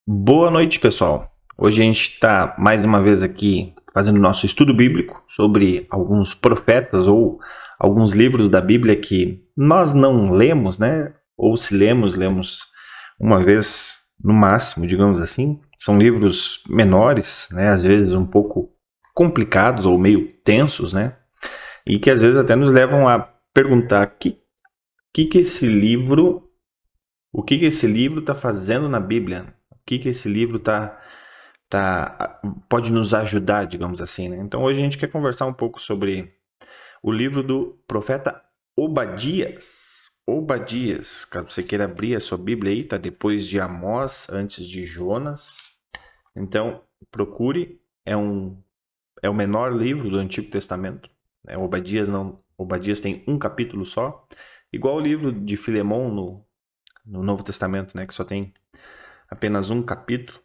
Boa noite, pessoal. Hoje a gente está mais uma vez aqui fazendo nosso estudo bíblico sobre alguns profetas ou alguns livros da Bíblia que nós não lemos, né? Ou se lemos, lemos uma vez no máximo, digamos assim. São livros menores, né? Às vezes um pouco complicados ou meio tensos, né? E que às vezes até nos levam a perguntar que esse livro, o que esse livro está fazendo na Bíblia? O que esse livro pode nos ajudar, digamos assim, né? Então hoje a gente quer conversar um pouco sobre o livro do profeta Obadias. Obadias, caso você queira abrir a sua Bíblia aí, tá depois de Amós, antes de Jonas. Então procure, é o menor livro do Antigo Testamento. Obadias tem um capítulo só, igual o livro de Filemão no Novo Testamento, né, que só tem apenas um capítulo.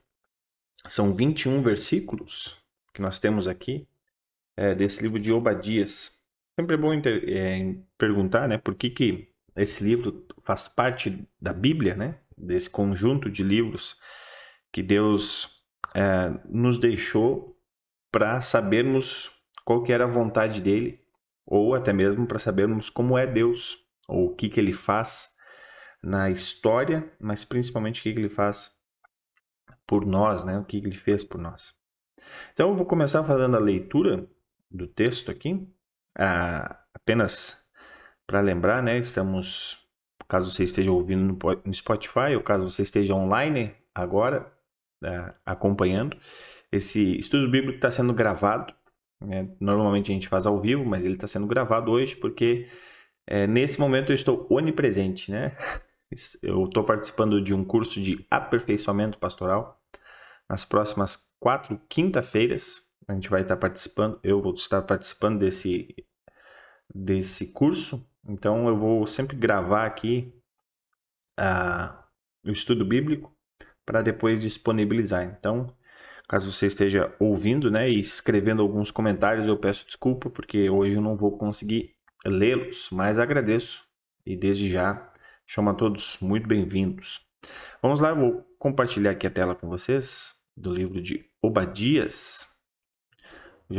São 21 versículos que nós temos aqui desse livro de Obadias. Sempre é bom perguntar, né, por que esse livro faz parte da Bíblia, né, desse conjunto de livros que Deus nos deixou para sabermos qual que era a vontade dele, ou até mesmo para sabermos como é Deus, ou o que ele faz na história, mas principalmente o que ele faz por nós, né? O que ele fez por nós. Então eu vou começar fazendo a leitura do texto aqui, apenas para lembrar, né? Estamos, caso você esteja ouvindo no Spotify, ou caso você esteja online agora, acompanhando, esse estudo bíblico está sendo gravado, né? Normalmente a gente faz ao vivo, mas ele está sendo gravado hoje porque nesse momento eu estou onipresente, né? Eu estou participando de um curso de aperfeiçoamento pastoral. Nas próximas 4 quinta-feiras, a gente vai estar participando, eu vou estar participando desse curso. Então, eu vou sempre gravar aqui o estudo bíblico para depois disponibilizar. Então, caso você esteja ouvindo, né, e escrevendo alguns comentários, eu peço desculpa, porque hoje eu não vou conseguir lê-los, mas agradeço e desde já chamo a todos muito bem-vindos. Vamos lá, eu vou compartilhar aqui a tela com vocês do livro de Obadias.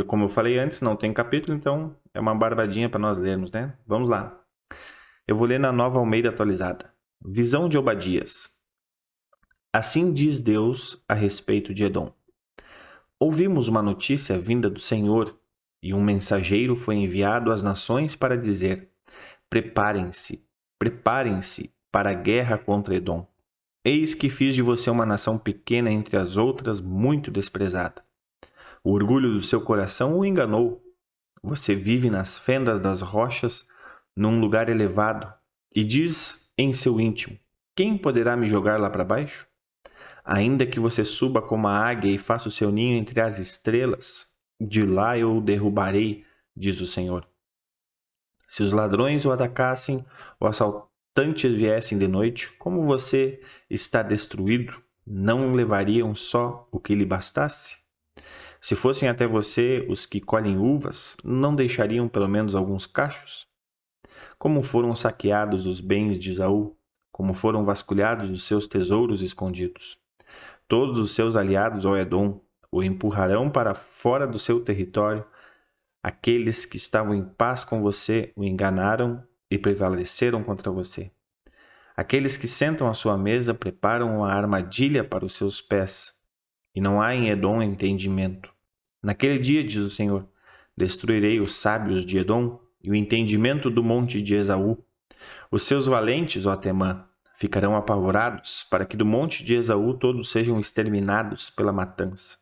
Como eu falei antes, não tem capítulo, então é uma barbadinha para nós lermos, né? Vamos lá. Eu vou ler na Nova Almeida atualizada. Visão de Obadias. Assim diz Deus a respeito de Edom. Ouvimos uma notícia vinda do Senhor, e um mensageiro foi enviado às nações para dizer: Preparem-se, preparem-se para a guerra contra Edom. Eis que fiz de você uma nação pequena entre as outras, muito desprezada. O orgulho do seu coração o enganou. Você vive nas fendas das rochas, num lugar elevado, e diz em seu íntimo: Quem poderá me jogar lá para baixo? Ainda que você suba como a águia e faça o seu ninho entre as estrelas, de lá eu o derrubarei, diz o Senhor. Se os ladrões o atacassem, ou assaltantes viessem de noite, como você está destruído, não levariam só o que lhe bastasse? Se fossem até você os que colhem uvas, não deixariam pelo menos alguns cachos? Como foram saqueados os bens de Esaú, como foram vasculhados os seus tesouros escondidos. Todos os seus aliados, ó Edom, o empurrarão para fora do seu território. Aqueles que estavam em paz com você o enganaram e prevaleceram contra você. Aqueles que sentam à sua mesa preparam uma armadilha para os seus pés, e não há em Edom entendimento. Naquele dia, diz o Senhor, destruirei os sábios de Edom e o entendimento do monte de Esaú. Os seus valentes, ó Temã, ficarão apavorados, para que do monte de Esaú todos sejam exterminados pela matança.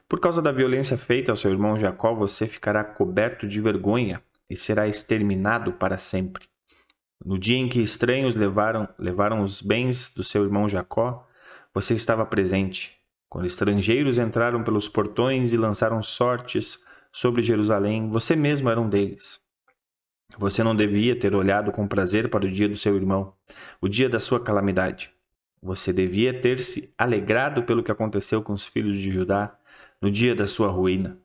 Por causa da violência feita ao seu irmão Jacó, você ficará coberto de vergonha e será exterminado para sempre. No dia em que estranhos levaram os bens do seu irmão Jacó, você estava presente. Quando estrangeiros entraram pelos portões e lançaram sortes sobre Jerusalém, você mesmo era um deles. Você não devia ter olhado com prazer para o dia do seu irmão, o dia da sua calamidade. Você devia ter se alegrado pelo que aconteceu com os filhos de Judá no dia da sua ruína.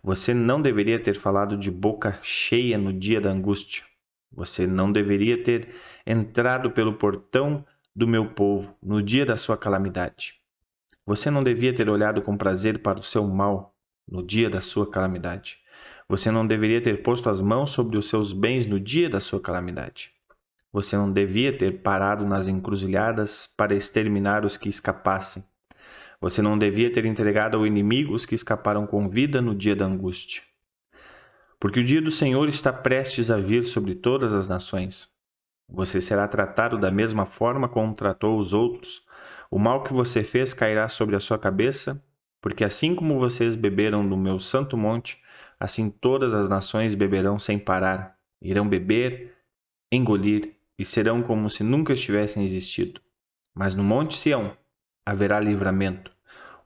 Você não deveria ter falado de boca cheia no dia da angústia. Você não deveria ter entrado pelo portão do meu povo no dia da sua calamidade. Você não devia ter olhado com prazer para o seu mal no dia da sua calamidade. Você não deveria ter posto as mãos sobre os seus bens no dia da sua calamidade. Você não devia ter parado nas encruzilhadas para exterminar os que escapassem. Você não devia ter entregado ao inimigo os que escaparam com vida no dia da angústia. Porque o dia do Senhor está prestes a vir sobre todas as nações. Você será tratado da mesma forma como tratou os outros. O mal que você fez cairá sobre a sua cabeça, porque assim como vocês beberam no meu santo monte, assim todas as nações beberão sem parar. Irão beber, engolir e serão como se nunca tivessem existido. Mas no monte Sião haverá livramento.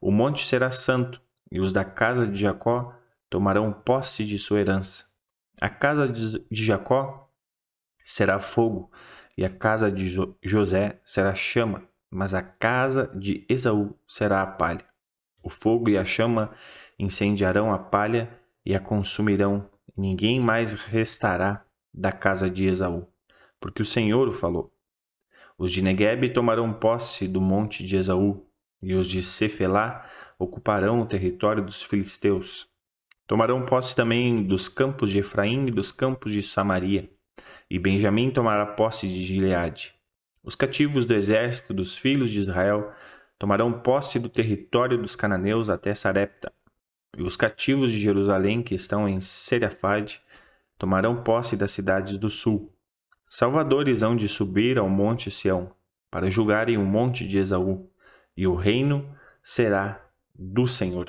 O monte será santo, e os da casa de Jacó tomarão posse de sua herança. A casa de Jacó será fogo, e a casa de José será chama, mas a casa de Esaú será a palha. O fogo e a chama incendiarão a palha e a consumirão. Ninguém mais restará da casa de Esaú, porque o Senhor o falou. Os de Neguebe tomarão posse do monte de Esaú, e os de Cefelá ocuparão o território dos filisteus. Tomarão posse também dos campos de Efraim e dos campos de Samaria, e Benjamim tomará posse de Gileade. Os cativos do exército dos filhos de Israel tomarão posse do território dos cananeus até Sarepta, e os cativos de Jerusalém que estão em Serafade tomarão posse das cidades do sul. Salvadores hão de subir ao monte Sião, para julgarem o monte de Esaú, e o reino será do Senhor.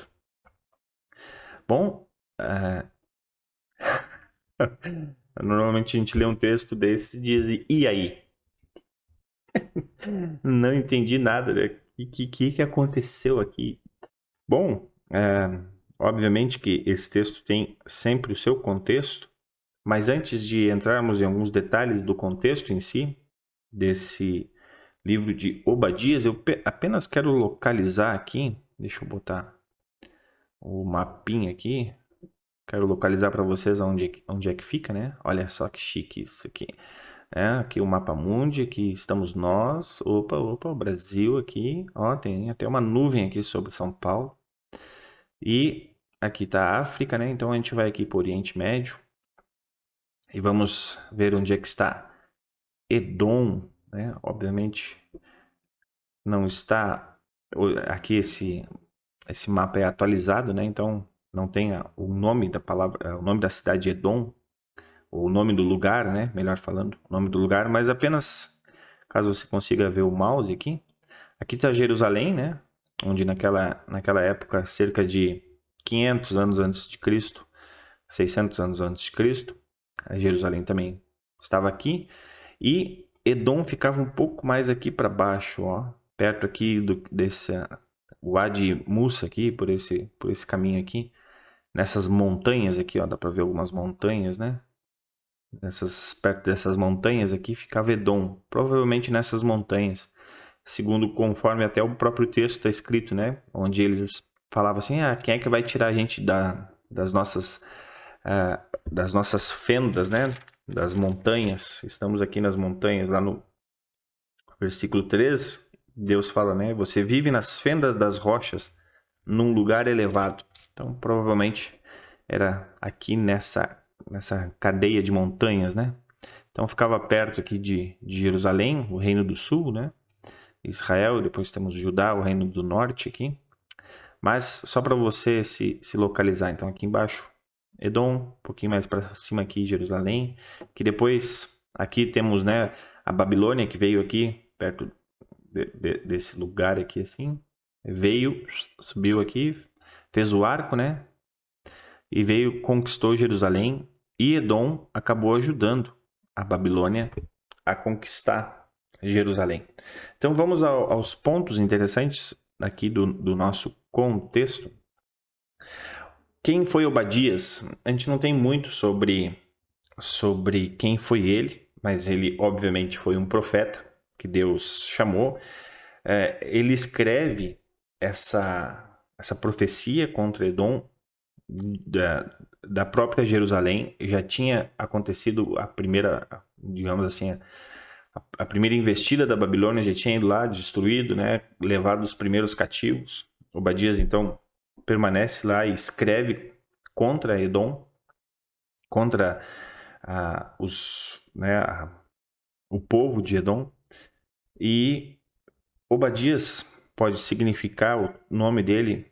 Bom, normalmente a gente lê um texto desse e diz, e aí? Não entendi nada, né? O que aconteceu aqui? Bom, obviamente que esse texto tem sempre o seu contexto, mas antes de entrarmos em alguns detalhes do contexto em si, desse livro de Obadias, eu apenas quero localizar aqui, deixa eu botar o mapinha aqui, quero localizar para vocês onde é que fica, né? Olha só que chique isso aqui. Aqui o mapa mundi, aqui estamos nós, opa, o Brasil aqui, ó, tem até uma nuvem aqui sobre São Paulo. E aqui está a África, né? Então a gente vai aqui para o Oriente Médio e vamos ver onde é que está Edom, né? Obviamente não está aqui esse mapa é atualizado, né? Então não tem o nome da palavra, o nome da cidade Edom, ou o nome do lugar, né? Melhor falando, o nome do lugar, mas apenas caso você consiga ver o mouse aqui. Aqui está Jerusalém, né? Onde naquela época, cerca de 500 anos antes de Cristo, 600 anos antes de Cristo, a Jerusalém também estava aqui. E Edom ficava um pouco mais aqui para baixo, ó, perto aqui desse Wadi Musa aqui, por esse caminho aqui, nessas montanhas aqui, ó, dá para ver algumas montanhas, né? Perto dessas montanhas aqui ficava Edom, provavelmente nessas montanhas, segundo conforme até o próprio texto está escrito, né? Onde eles falavam assim, quem é que vai tirar a gente das nossas fendas, né? Das montanhas. Estamos aqui nas montanhas, lá no versículo 3, Deus fala, né? Você vive nas fendas das rochas, num lugar elevado. Então, provavelmente era aqui nessa cadeia de montanhas, né? Então, ficava perto aqui de Jerusalém, o Reino do Sul, né? Israel, depois temos Judá, o Reino do Norte aqui. Mas só para você se localizar, então aqui embaixo, Edom, um pouquinho mais para cima aqui, Jerusalém, que depois aqui temos, né, a Babilônia que veio aqui perto desse lugar aqui assim, veio, subiu aqui, fez o arco, né, e veio, conquistou Jerusalém, e Edom acabou ajudando a Babilônia a conquistar Jerusalém. Então vamos aos pontos interessantes aqui do nosso contexto. Quem foi Obadias? A gente não tem muito sobre quem foi ele, mas ele obviamente foi um profeta que Deus chamou. Ele escreve essa profecia contra Edom da própria Jerusalém. Já tinha acontecido a primeira, digamos assim, a primeira investida da Babilônia, já tinha ido lá, destruído, né, levado os primeiros cativos. Obadias então permanece lá e escreve contra Edom, contra o povo de Edom. E Obadias pode significar, o nome dele,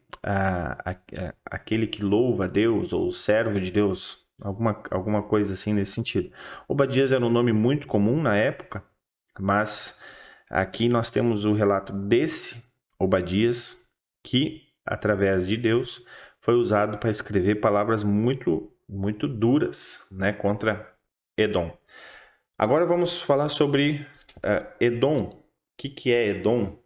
aquele que louva a Deus, ou servo de Deus, alguma coisa assim nesse sentido. Obadias era um nome muito comum na época, mas aqui nós temos o relato desse Obadias, que, através de Deus, foi usado para escrever palavras muito, muito duras, né, contra Edom. Agora vamos falar sobre Edom. O que é Edom?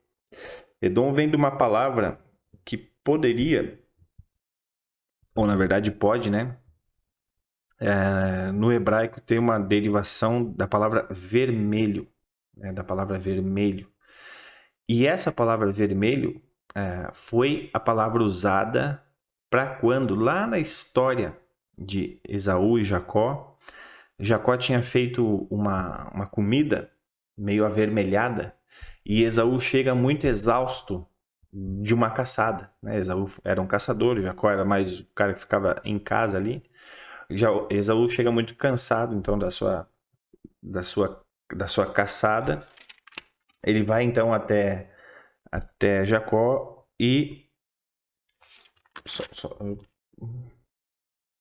Edom vem de uma palavra que poderia, ou na verdade pode, né? No hebraico tem uma derivação da palavra vermelho, né, da palavra vermelho. E essa palavra vermelho foi a palavra usada para quando, lá na história de Esaú e Jacó, Jacó tinha feito uma comida meio avermelhada e Esaú chega muito exausto de uma caçada, né? Esaú era um caçador, Jacó era mais o cara que ficava em casa ali. Já Esaú chega muito cansado então da sua da sua caçada. Ele vai então até Jacó e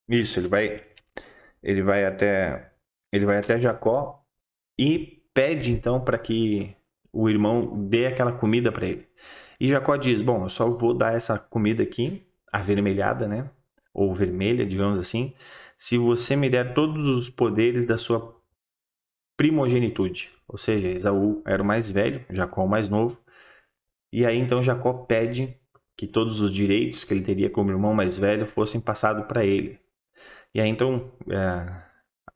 isso, ele vai até Jacó e pede então para que o irmão dê aquela comida para ele. E Jacó diz: bom, eu só vou dar essa comida aqui, avermelhada, né? Ou vermelha, digamos assim, se você me der todos os poderes da sua primogenitude. Ou seja, Esaú era o mais velho, Jacó o mais novo. E aí então Jacó pede que todos os direitos que ele teria como irmão mais velho fossem passados para ele. E aí então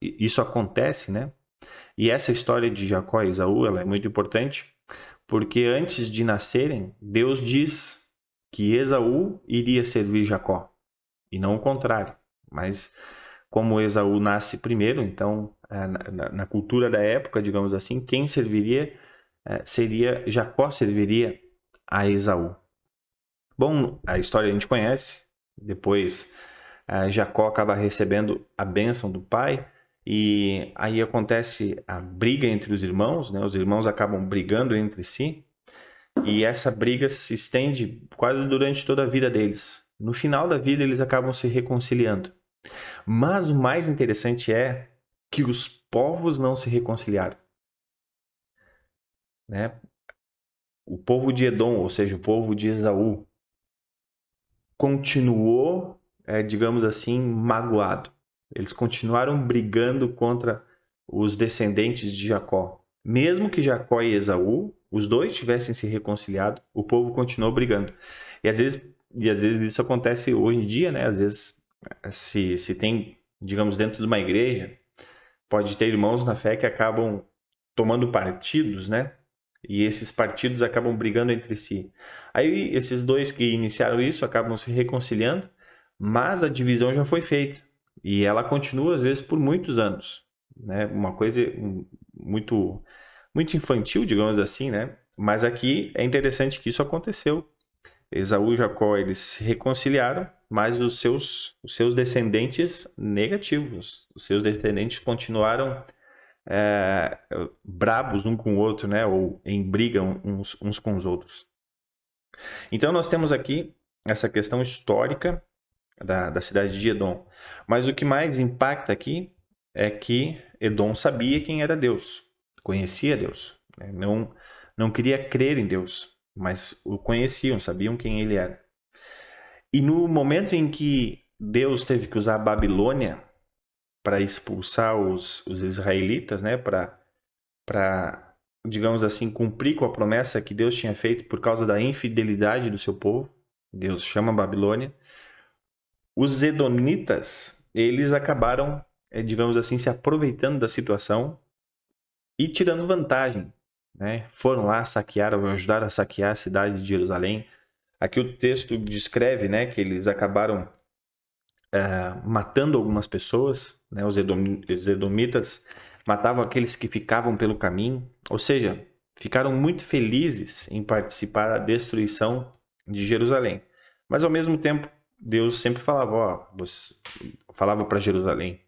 isso acontece, né? E essa história de Jacó e Esaú, ela é muito importante, porque antes de nascerem, Deus diz que Esaú iria servir Jacó, e não o contrário. Mas como Esaú nasce primeiro, então na cultura da época, digamos assim, quem serviria seria Jacó, serviria a Esaú. Bom, a história a gente conhece. Depois Jacó acaba recebendo a bênção do pai e aí acontece a briga entre os irmãos, né? Os irmãos acabam brigando entre si, e essa briga se estende quase durante toda a vida deles. No final da vida, eles acabam se reconciliando. Mas o mais interessante é que os povos não se reconciliaram, né? O povo de Edom, ou seja, o povo de Esaú, continuou, digamos assim, magoado. Eles continuaram brigando contra os descendentes de Jacó. Mesmo que Jacó e Esaú, os dois tivessem se reconciliado, o povo continuou brigando. E às vezes isso acontece hoje em dia, né? Às vezes se tem, digamos, dentro de uma igreja, pode ter irmãos na fé que acabam tomando partidos, né? E esses partidos acabam brigando entre si. Aí esses dois que iniciaram isso acabam se reconciliando, mas a divisão já foi feita. E ela continua, às vezes, por muitos anos, né? Uma coisa muito, muito infantil, digamos assim, né? Mas aqui é interessante que isso aconteceu. Esaú e Jacó, eles se reconciliaram, mas os seus descendentes negativos, os seus descendentes continuaram brabos um com o outro, né? Ou em briga uns com os outros. Então nós temos aqui essa questão histórica da cidade de Edom. Mas o que mais impacta aqui é que Edom sabia quem era Deus, conhecia Deus, né? Não queria crer em Deus, mas o conheciam, sabiam quem ele era. E no momento em que Deus teve que usar a Babilônia para expulsar os israelitas, né? Para, digamos assim, cumprir com a promessa que Deus tinha feito por causa da infidelidade do seu povo. Deus chama a Babilônia. Os edomitas, eles acabaram, digamos assim, se aproveitando da situação e tirando vantagem, né? Foram lá, saquearam, ajudaram a saquear a cidade de Jerusalém. Aqui o texto descreve, né, que eles acabaram matando algumas pessoas, né? Os edomitas matavam aqueles que ficavam pelo caminho, ou seja, ficaram muito felizes em participar da destruição de Jerusalém. Mas ao mesmo tempo, Deus sempre falava, ó, falava para Jerusalém,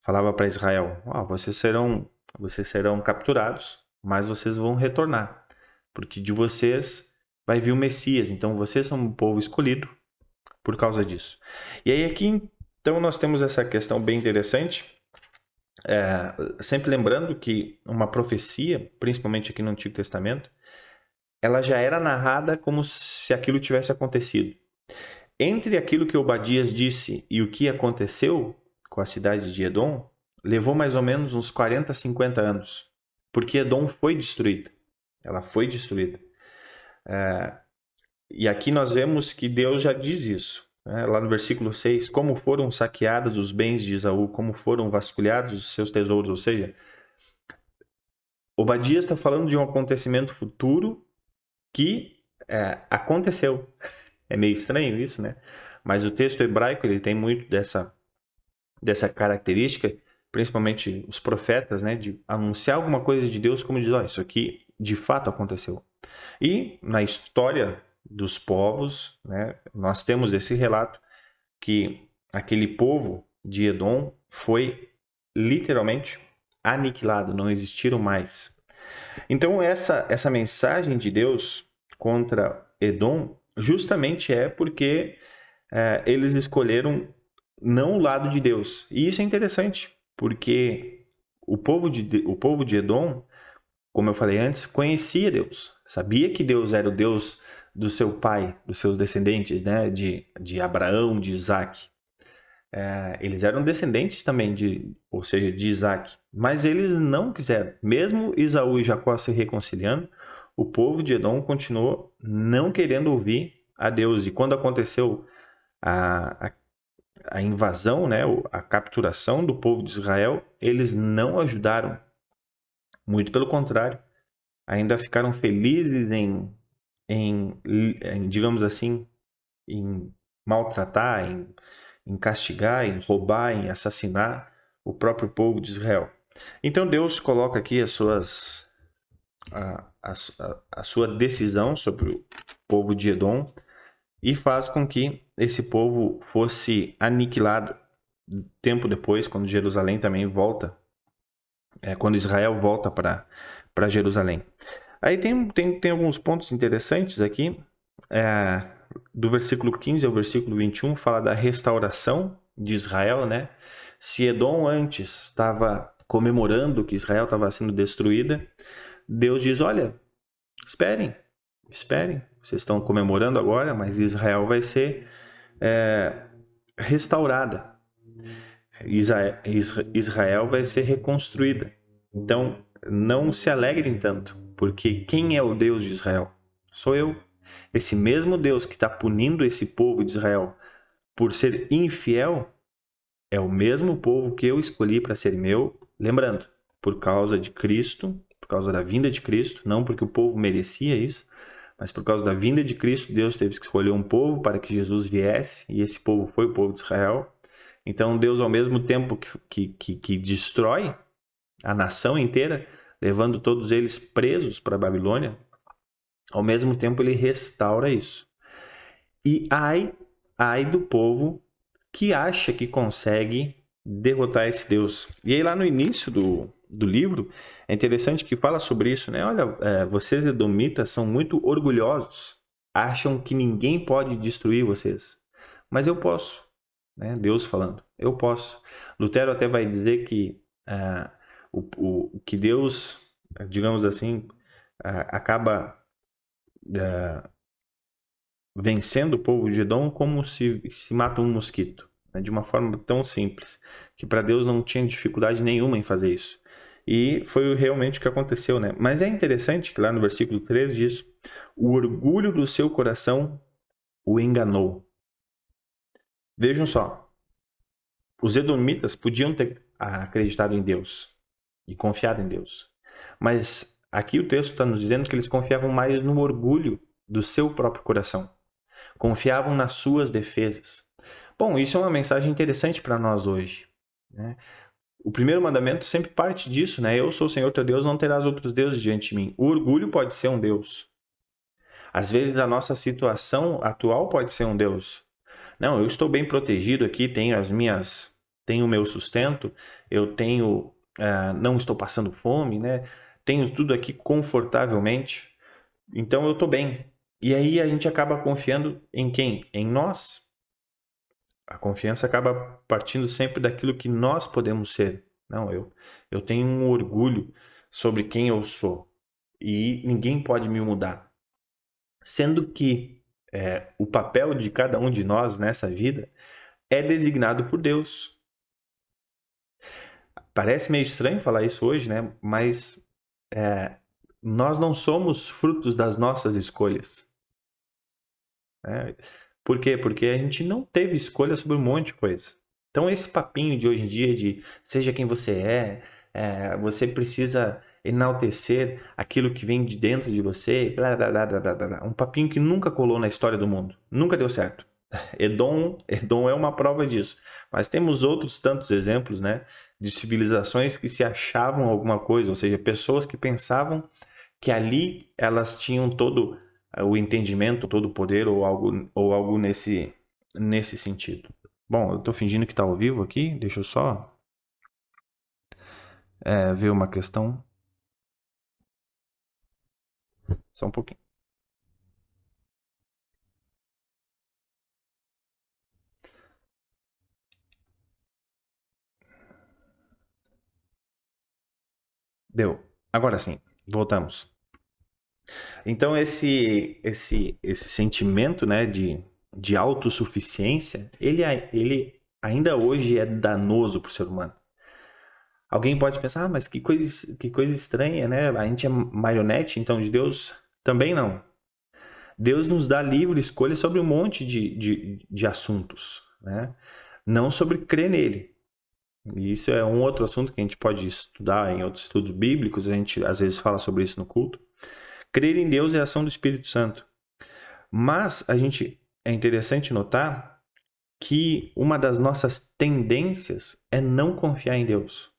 falava para Israel, ó, vocês serão capturados, mas vocês vão retornar, porque de vocês vai vir o Messias, então vocês são um povo escolhido por causa disso. E aí aqui, então, nós temos essa questão bem interessante, sempre lembrando que uma profecia, principalmente aqui no Antigo Testamento, ela já era narrada como se aquilo tivesse acontecido. Entre aquilo que Obadias disse e o que aconteceu com a cidade de Edom, levou mais ou menos uns 40, 50 anos, porque Edom foi destruída. Ela foi destruída. E aqui nós vemos que Deus já diz isso, né? Lá no versículo 6, como foram saqueados os bens de Esaú, como foram vasculhados os seus tesouros, ou seja, Obadias está falando de um acontecimento futuro que aconteceu. É meio estranho isso, né? Mas o texto hebraico ele tem muito dessa característica, principalmente os profetas, né? De anunciar alguma coisa de Deus como diz, ó, isso aqui de fato aconteceu. E na história dos povos, né, nós temos esse relato que aquele povo de Edom foi literalmente aniquilado, não existiram mais. Então essa mensagem de Deus contra Edom justamente é porque eles escolheram não o lado de Deus. E isso é interessante, porque o povo de Edom, como eu falei antes, conhecia Deus. Sabia que Deus era o Deus do seu pai, dos seus descendentes, né? De Abraão, de Isaac. Eles eram descendentes também, ou seja, de Isaac. Mas eles não quiseram. Mesmo Esaú e Jacó se reconciliando, o povo de Edom continuou não querendo ouvir a Deus. E quando aconteceu a, a, a invasão, né? A capturação do povo de Israel, eles não ajudaram. Muito pelo contrário, ainda ficaram felizes em, digamos assim, em maltratar, em castigar, em roubar, em assassinar o próprio povo de Israel. Então Deus coloca aqui a sua decisão sobre o povo de Edom e faz com que esse povo fosse aniquilado. tempo depois, quando Jerusalém também volta, quando Israel volta para Jerusalém. Aí tem alguns pontos interessantes aqui. Do versículo 15 ao versículo 21, fala da restauração de Israel, né? Se Edom antes estava comemorando que Israel estava sendo destruída, Deus diz, olha, esperem, vocês estão comemorando agora, mas Israel vai ser restaurada. Israel vai ser reconstruída. Então, não se alegrem tanto, porque quem é o Deus de Israel? Sou eu. Esse mesmo Deus que está punindo esse povo de Israel por ser infiel é o mesmo povo que eu escolhi para ser meu, lembrando, por causa de Cristo, por causa da vinda de Cristo, não porque o povo merecia isso, mas por causa da vinda de Cristo, Deus teve que escolher um povo para que Jesus viesse, e esse povo foi o povo de Israel. Então Deus, ao mesmo tempo que destrói a nação inteira, levando todos eles presos para a Babilônia, ao mesmo tempo ele restaura isso. E ai do povo que acha que consegue derrotar esse Deus. E aí lá no início do livro, é interessante que fala sobre isso, né? Olha, vocês edomitas são muito orgulhosos, acham que ninguém pode destruir vocês, mas eu posso, né? Deus falando, eu posso. Lutero até vai dizer que que Deus, digamos assim, acaba vencendo o povo de Edom como se mata um mosquito, né? De uma forma tão simples, que para Deus não tinha dificuldade nenhuma em fazer isso. E foi realmente o que aconteceu, né? Mas é interessante que lá no versículo 13 diz, o orgulho do seu coração o enganou. Vejam só, os edomitas podiam ter acreditado em Deus e confiado em Deus, mas aqui o texto está nos dizendo que eles confiavam mais no orgulho do seu próprio coração. Confiavam nas suas defesas. Bom, isso é uma mensagem interessante para nós hoje, né? O primeiro mandamento sempre parte disso, né? Eu sou o Senhor teu Deus, não terás outros deuses diante de mim. O orgulho pode ser um Deus. Às vezes a nossa situação atual pode ser um Deus. Não, eu estou bem protegido aqui, tenho o meu sustento, não estou passando fome, né? Tenho tudo aqui confortavelmente, então eu estou bem. E aí a gente acaba confiando em quem? Em nós. A confiança acaba partindo sempre daquilo que nós podemos ser. Não, eu tenho um orgulho sobre quem eu sou e ninguém pode me mudar. Sendo que o papel de cada um de nós nessa vida é designado por Deus. Parece meio estranho falar isso hoje, né? Mas nós não somos frutos das nossas escolhas. Por quê? Porque a gente não teve escolha sobre um monte de coisa. Então esse papinho de hoje em dia de seja quem você você precisa enaltecer aquilo que vem de dentro de você, blá, blá, blá, blá, blá, blá. Um papinho que nunca colou na história do mundo. Nunca deu certo. Edom é uma prova disso. Mas temos outros tantos exemplos, né, de civilizações que se achavam alguma coisa, ou seja, pessoas que pensavam que ali elas tinham todo o entendimento, todo o poder ou algo nesse sentido. Bom, eu estou fingindo que está ao vivo aqui, deixa eu só ver uma questão. Só um pouquinho. Deu. Agora sim, voltamos. Então esse sentimento, né, de autossuficiência, ele ainda hoje é danoso para o ser humano. Alguém pode pensar, mas que coisa estranha, né? A gente é marionete, então, de Deus? Também não. Deus nos dá livre escolha sobre um monte de assuntos, né? Não sobre crer nele. E isso é um outro assunto que a gente pode estudar em outros estudos bíblicos, a gente às vezes fala sobre isso no culto. Crer em Deus é a ação do Espírito Santo. Mas é interessante notar que uma das nossas tendências é não confiar em Deus.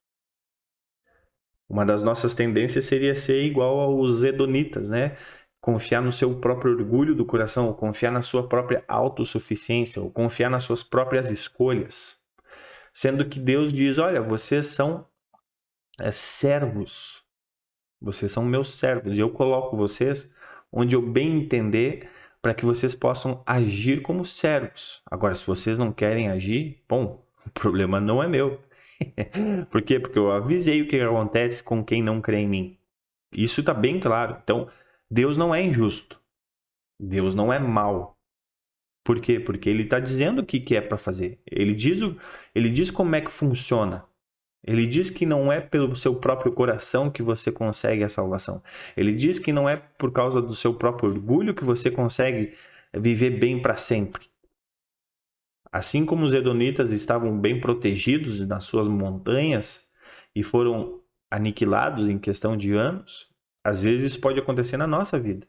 Uma das nossas tendências seria ser igual aos edonitas, né? Confiar no seu próprio orgulho do coração, ou confiar na sua própria autossuficiência, ou confiar nas suas próprias escolhas. Sendo que Deus diz, olha, vocês são servos. Vocês são meus servos. E eu coloco vocês onde eu bem entender para que vocês possam agir como servos. Agora, se vocês não querem agir, bom, o problema não é meu. Por quê? Porque eu avisei o que acontece com quem não crê em mim. Isso está bem claro. Então, Deus não é injusto. Deus não é mau. Por quê? Porque ele está dizendo o que é para fazer. Ele diz como é que funciona. Ele diz que não é pelo seu próprio coração que você consegue a salvação. Ele diz que não é por causa do seu próprio orgulho que você consegue viver bem para sempre. Assim como os edonitas estavam bem protegidos nas suas montanhas e foram aniquilados em questão de anos, às vezes isso pode acontecer na nossa vida.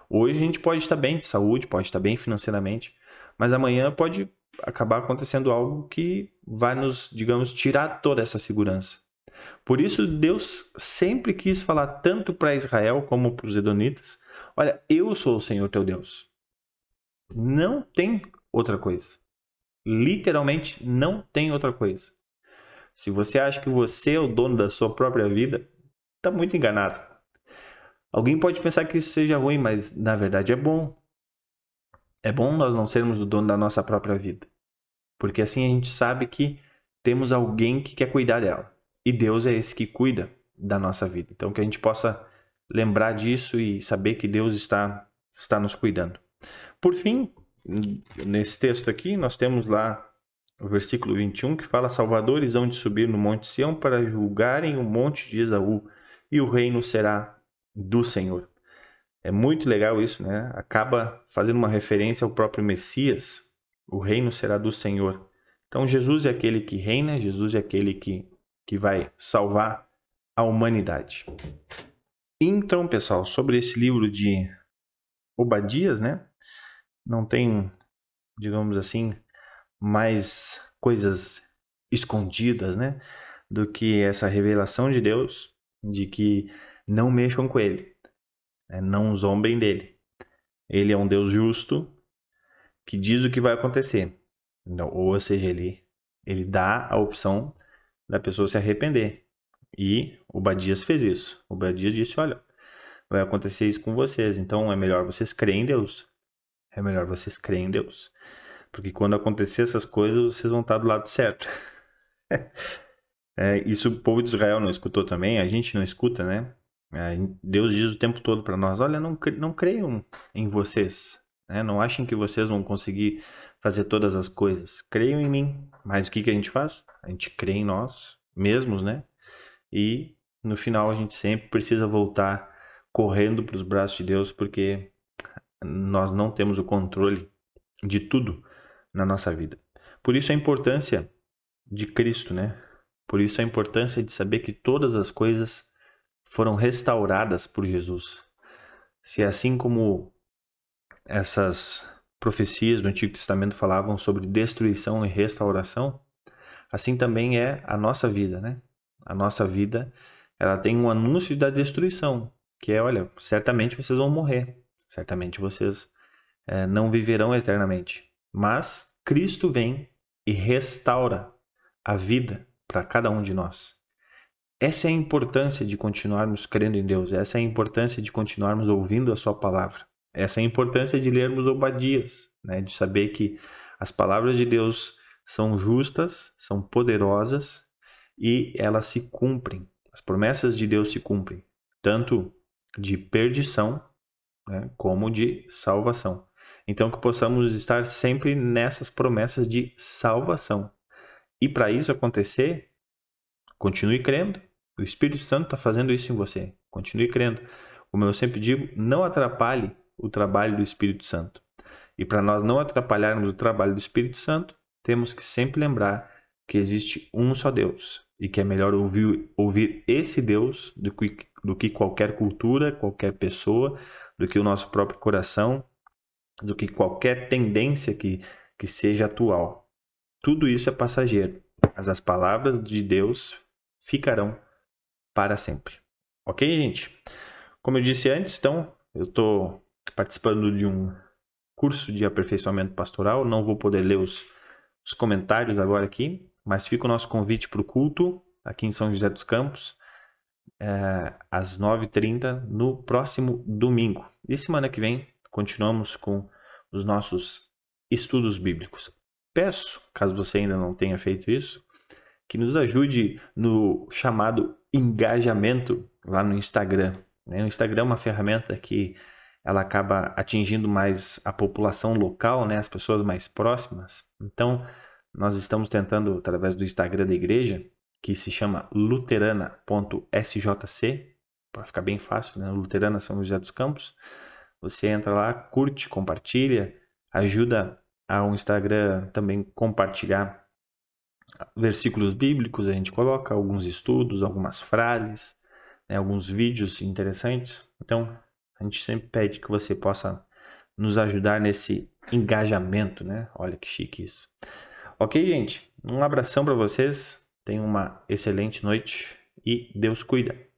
Hoje a gente pode estar bem de saúde, pode estar bem financeiramente, mas amanhã pode acabar acontecendo algo que vai nos, digamos, tirar toda essa segurança. Por isso Deus sempre quis falar tanto para Israel como para os edonitas, olha, eu sou o Senhor teu Deus. Não tem outra coisa. Literalmente não tem outra coisa. Se você acha que você é o dono da sua própria vida, está muito enganado. Alguém pode pensar que isso seja ruim, mas na verdade é bom. É bom nós não sermos o dono da nossa própria vida. Porque assim a gente sabe que temos alguém que quer cuidar dela. E Deus é esse que cuida da nossa vida. Então que a gente possa lembrar disso e saber que Deus está nos cuidando. Por fim, nesse texto aqui, nós temos lá o versículo 21 que fala: Salvadores hão de subir no monte Sião para julgarem o monte de Esaú, e o reino será do Senhor. É muito legal isso, né? Acaba fazendo uma referência ao próprio Messias. O reino será do Senhor. Então Jesus é aquele que reina, Jesus é aquele que vai salvar a humanidade. Então, pessoal, sobre esse livro de Obadias, né? Não tem, digamos assim, mais coisas escondidas, né? Do que essa revelação de Deus, de que não mexam com ele, né? Não zombem dele. Ele é um Deus justo que diz o que vai acontecer. Ou seja, ele dá a opção da pessoa se arrepender. E o Obadias fez isso. O Obadias disse, olha, vai acontecer isso com vocês, então é melhor vocês crerem em Deus. É melhor vocês crerem em Deus. Porque quando acontecer essas coisas, vocês vão estar do lado certo. Isso o povo de Israel não escutou também, a gente não escuta, né? Deus diz o tempo todo para nós, olha, não creiam em vocês. Né? Não achem que vocês vão conseguir fazer todas as coisas. Creiam em mim. Mas o que a gente faz? A gente crê em nós mesmos, né? E no final a gente sempre precisa voltar correndo para os braços de Deus, porque nós não temos o controle de tudo na nossa vida. Por isso a importância de Cristo, né? Por isso a importância de saber que todas as coisas foram restauradas por Jesus. Se assim como essas profecias do Antigo Testamento falavam sobre destruição e restauração, assim também é a nossa vida, né? A nossa vida, ela tem um anúncio da destruição, que é, olha, certamente vocês vão morrer, certamente vocês não viverão eternamente. Mas Cristo vem e restaura a vida para cada um de nós. Essa é a importância de continuarmos crendo em Deus, essa é a importância de continuarmos ouvindo a sua palavra. Essa é a importância de lermos Obadias, né? De saber que as palavras de Deus são justas, são poderosas e elas se cumprem. As promessas de Deus se cumprem, tanto de perdição, né, como de salvação. Então que possamos estar sempre nessas promessas de salvação. E para isso acontecer, continue crendo. O Espírito Santo está fazendo isso em você. Continue crendo. Como eu sempre digo, não atrapalhe o trabalho do Espírito Santo. E para nós não atrapalharmos o trabalho do Espírito Santo, temos que sempre lembrar que existe um só Deus. E que é melhor ouvir esse Deus do que qualquer cultura, qualquer pessoa, do que o nosso próprio coração, do que qualquer tendência que seja atual. Tudo isso é passageiro, mas as palavras de Deus ficarão para sempre. Ok, gente? Como eu disse antes, então, eu estou participando de um curso de aperfeiçoamento pastoral, não vou poder ler os comentários agora aqui, mas fica o nosso convite para o culto aqui em São José dos Campos, às 9h30 no próximo domingo. E semana que vem continuamos com os nossos estudos bíblicos. Peço, caso você ainda não tenha feito isso, que nos ajude no chamado engajamento lá no Instagram. O Instagram é uma ferramenta que ela acaba atingindo mais a população local, as pessoas mais próximas. Então, nós estamos tentando, através do Instagram da igreja, que se chama luterana.sjc, para ficar bem fácil, Luterana São José dos Campos. Você entra lá, curte, compartilha, ajuda ao Instagram também compartilhar versículos bíblicos, a gente coloca alguns estudos, algumas frases, alguns vídeos interessantes. Então, a gente sempre pede que você possa nos ajudar nesse engajamento, Olha que chique isso. Ok, gente? Um abração para vocês. Tenham uma excelente noite e Deus cuida.